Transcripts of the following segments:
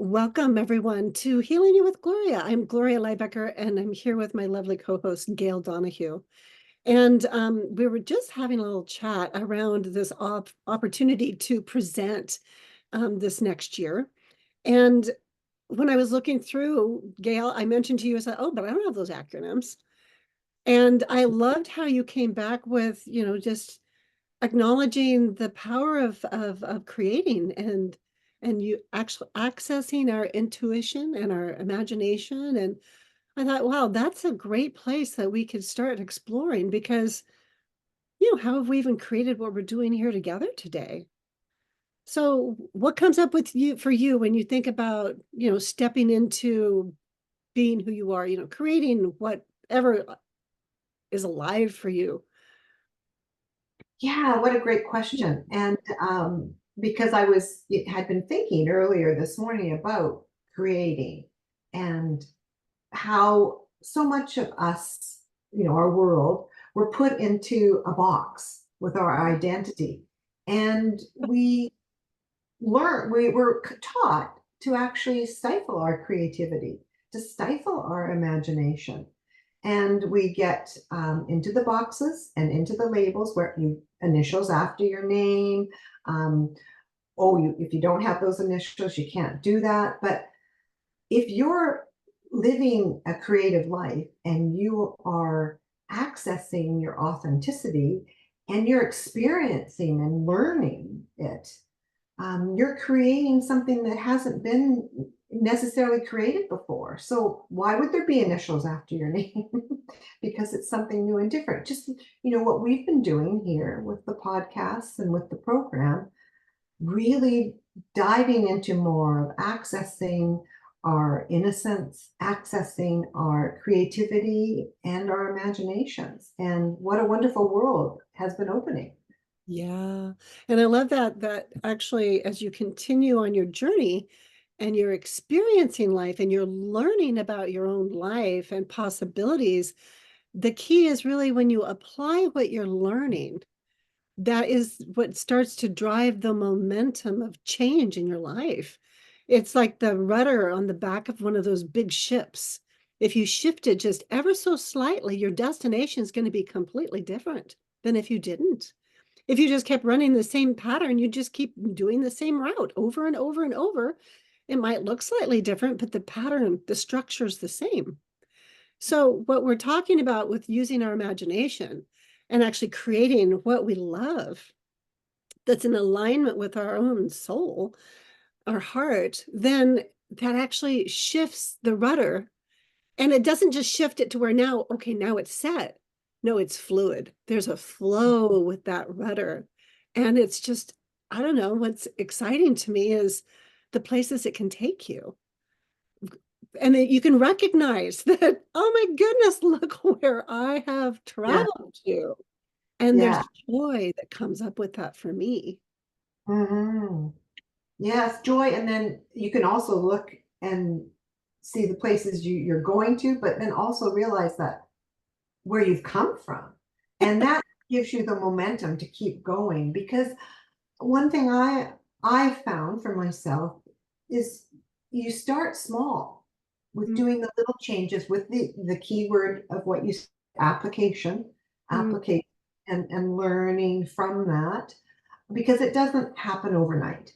Welcome, everyone, to Healing You with Gloria. I'm Gloria Liebecker, and I'm here with my lovely co-host, Gail Donahue. And we were just having a little chat around this opportunity to present this next year. And when I was looking through, Gail, I mentioned to you, I said, oh, but I don't have those acronyms. And I loved how you came back with, just acknowledging the power of creating and you actually accessing our intuition and our imagination. And I thought, wow, that's a great place that we could start exploring because, how have we even created what we're doing here together today? So what comes up with you for you when you think about, stepping into being who you are, creating whatever is alive for you? Yeah, what a great question. And because had been thinking earlier this morning about creating and how so much of us, our world, we're put into a box with our identity. And we were taught to actually stifle our creativity, to stifle our imagination. And we get into the boxes and into the labels where you initials after your name. Um, if you don't have those initials, you can't do that. But if you're living a creative life and you are accessing your authenticity and you're experiencing and learning it, you're creating something that hasn't been necessarily created before. So why would there be initials after your name? Because it's something new and different. Just, what we've been doing here with the podcasts and with the program, really diving into more of accessing our innocence, accessing our creativity and our imaginations. And what a wonderful world has been opening. Yeah. And I love that actually as you continue on your journey and you're experiencing life and you're learning about your own life and possibilities, the key is really when you apply what you're learning, that is what starts to drive the momentum of change in your life. It's like the rudder on the back of one of those big ships. If you shift it just ever so slightly, your destination is going to be completely different than if you didn't. If you just kept running the same pattern, you just keep doing the same route over and over and over. It might look slightly different, but the pattern, the structure is the same. So, what we're talking about with using our imagination and actually creating what we love that's in alignment with our own soul, our heart, then that actually shifts the rudder. And it doesn't just shift it to where now, okay, now it's set. No, it's fluid. There's a flow with that rudder. And it's just, I don't know, what's exciting to me is the places it can take you. And that you can recognize that, oh my goodness, look where I have Yeah. traveled to. And Yeah. there's joy that comes up with that for me. Mhm. Yes, joy. And then you can also look and see the places you're going to, but then also realize that where you've come from. And that gives you the momentum to keep going. Because one thing I found for myself is you start small with doing the little changes with the keyword of what you application, Mm-hmm. application and learning from that because it doesn't happen overnight.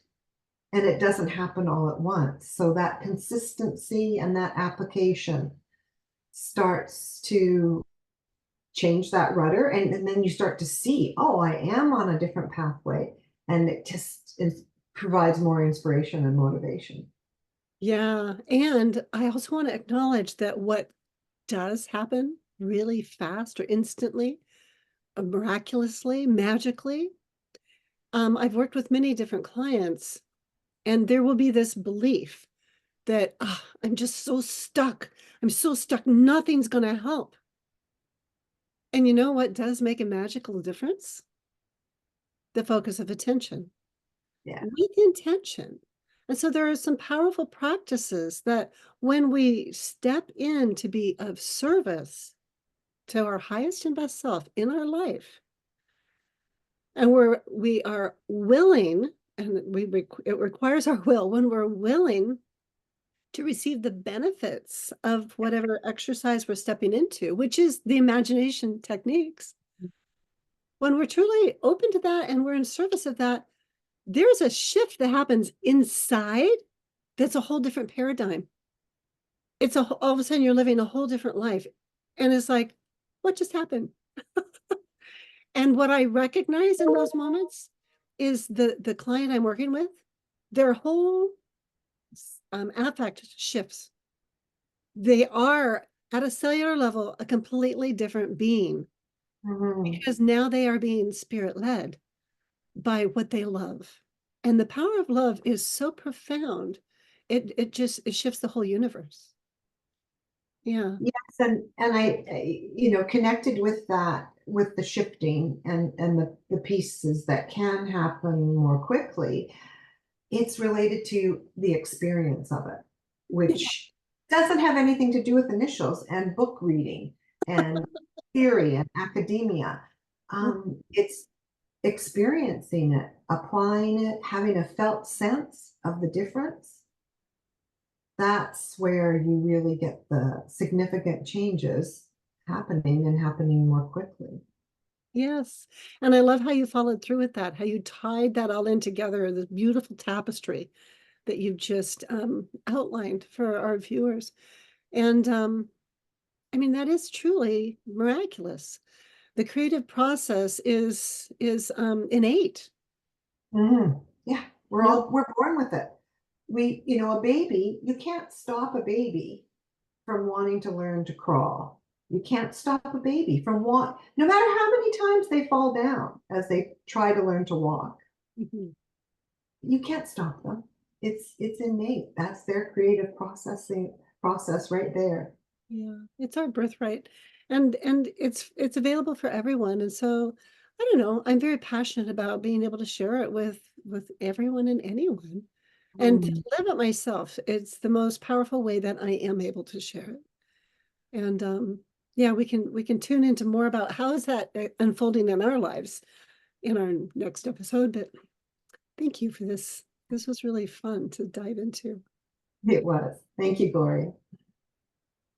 And it doesn't happen all at once. So that consistency and that application starts to change that rudder. And then you start to see, oh, I am on a different pathway. And it just provides more inspiration and motivation. Yeah. And I also want to acknowledge that what does happen really fast or instantly, miraculously, magically. I've worked with many different clients, and there will be this belief that I'm just so stuck. I'm so stuck. Nothing's going to help. And you know what does make a magical difference? The focus of attention Yeah. with intention. And so there are some powerful practices that when we step in to be of service to our highest and best self in our life, and we are willing, and it requires our will when we're willing to receive the benefits of whatever exercise we're stepping into, which is the imagination techniques. When we're truly open to that and we're in service of that, there's a shift that happens inside that's a whole different paradigm. It's all of a sudden you're living a whole different life. And it's like, what just happened? And what I recognize in those moments is the client I'm working with, their whole affect shifts. They are at a cellular level a completely different being Mhm. because now they are being spirit led by what they love. And the power of love is so profound. It shifts the whole universe. Yeah. Yes, and connected with that, with the shifting and the pieces that can happen more quickly, it's related to the experience of it, which doesn't have anything to do with initials and book reading and theory and academia. It's experiencing it, applying it, having a felt sense of the difference. That's where you really get the significant changes happening and happening more quickly. Yes. And I love how you followed through with that, how you tied that all in together, this beautiful tapestry that you've just outlined for our viewers. And I mean, that is truly miraculous. The creative process is innate. Yeah, No. we're born with it. A baby, you can't stop a baby from wanting to learn to crawl. You can't stop a baby from no matter how many times they fall down as they try to learn to walk. Mhm. You can't stop them. It's innate. That's their creative processing process right there. Yeah, it's our birthright. And it's available for everyone. And so I don't know, I'm very passionate about being able to share it with everyone and anyone. And to Mm. live it myself, it's the most powerful way that I am able to share it. And yeah, we can tune into more about how is that unfolding in our lives in our next episode. But thank you for this. This was really fun to dive into. It was. Thank you, Gloria.